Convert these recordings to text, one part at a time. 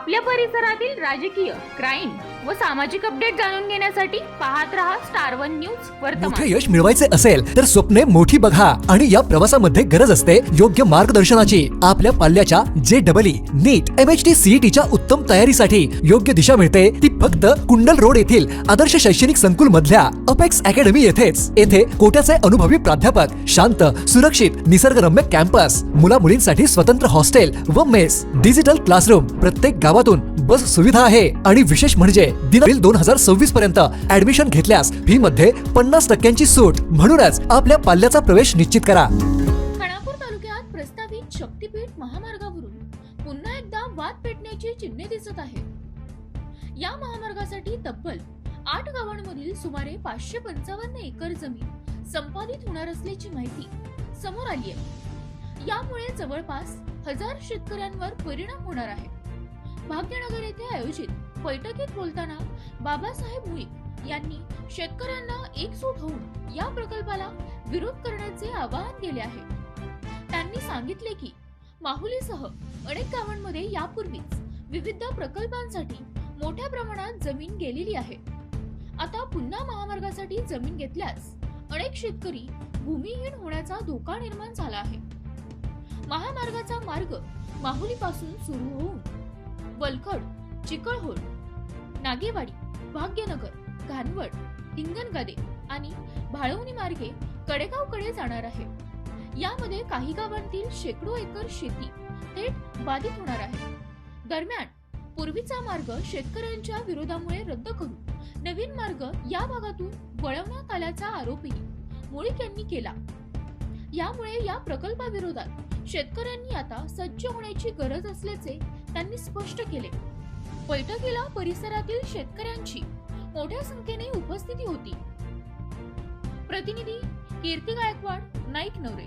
आपल्या परिसरातील राजकीय, क्राईम व सामाजिक अपडेट जाणून घेण्यासाठी पाहत रहा स्टार वन न्यूज वर्तमान। मोठे यश मिळवायचे असेल तर स्वप्ने मोठी बघा आणि या प्रवासामध्ये गरज असते योग्य मार्गदर्शनाची। आपल्या पाल्याच्या JEE, नीट, MHT, CETच्या उत्तम तयारीसाठी योग्य दिशा मिळते ती फक्त कुंडल रोड येथील आदर्श शैक्षणिक संकुल मधल्या अपेक्स अकॅडमी येथेच। येथे कोट्याचे अनुभवी प्राध्यापक, शांत, सुरक्षित, निसर्गरम्य कॅम्पस, मुला मुलींसाठी स्वतंत्र हॉस्टेल व मेस, डिजिटल क्लासरूम, प्रत्येक गावातून बस सुविधा आहे आणि विशेष म्हणजे दिनांक 2026 पर्यंत ऍडमिशन घेतल्यास फी मध्ये 50% सूट। म्हणूनच आपल्या पाल्याचा प्रवेश निश्चित करा। खानापूर तालुक्यात प्रस्तावित शक्तीपीठ महामार्गावरून पुन्हा एकदा वाद पेटण्याची चिन्हे दिसत आहेत। या महामार्गासाठी तब्बल 8 गावांमधील सुमारे 555 एकर जमीन संपादित होणार असल्याची माहिती समोर आली आहे। यामुळे जवळपास 1000 शेतकऱ्यांवर परिणाम होणार आहे। भाग्यनगर येथे आयोजित बैठकीत बोलताना बाबासाहेब मुळीक यांनी शेतकऱ्यांना एकजूट होऊन या प्रकल्पाला विरोध करण्याचे आवाहन केले आहे। त्यांनी सांगितले की माहुलीसह अनेक गावांमध्ये यापूर्वीच विविध प्रकल्पांसाठी मोठ्या प्रमाणात जमीन गेलेली आहे। आता पुन्हा महामार्गासाठी जमीन घेतल्यास अनेक शेतकरी भूमिहीन होण्याचा धोका निर्माण झाला आहे। महामार्गाचा मार्ग माहुलीपासून सुरू होऊन वलखड, चिकळहोळ, नागेवाडी, भाग्यनगर, घानवड, हिंगणगादे आणि भाळवणी मार्गे कडेगावकडे जाणार आहे। यामध्ये काही गावांतील शेकडो एकर शेती थेट बाधित होणार आहे। दरम्यान पूर्वीचा मार्ग शेतकऱ्यांच्या विरोधामुळे रद्द करून नवीन मार्ग या भागातून वळवण्यात आल्याचा आरोपही मुळीक यांनी केला। यामुळे या प्रकल्पाविरोधात शेतकऱ्यांनी आता सज्ज होण्याची गरज असल्याचे त्यांनी स्पष्ट केले। बैठकीला परिसरातील शेतकऱ्यांची मोठ्या संख्येने उपस्थिती होती। प्रतिनिधी कीर्ती गायकवाड, नाईक नवरे।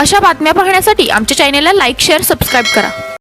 अशा बातम्या पाहण्यासाठी आमच्या चॅनेलला लाईक, शेअर, सबस्क्राईब करा।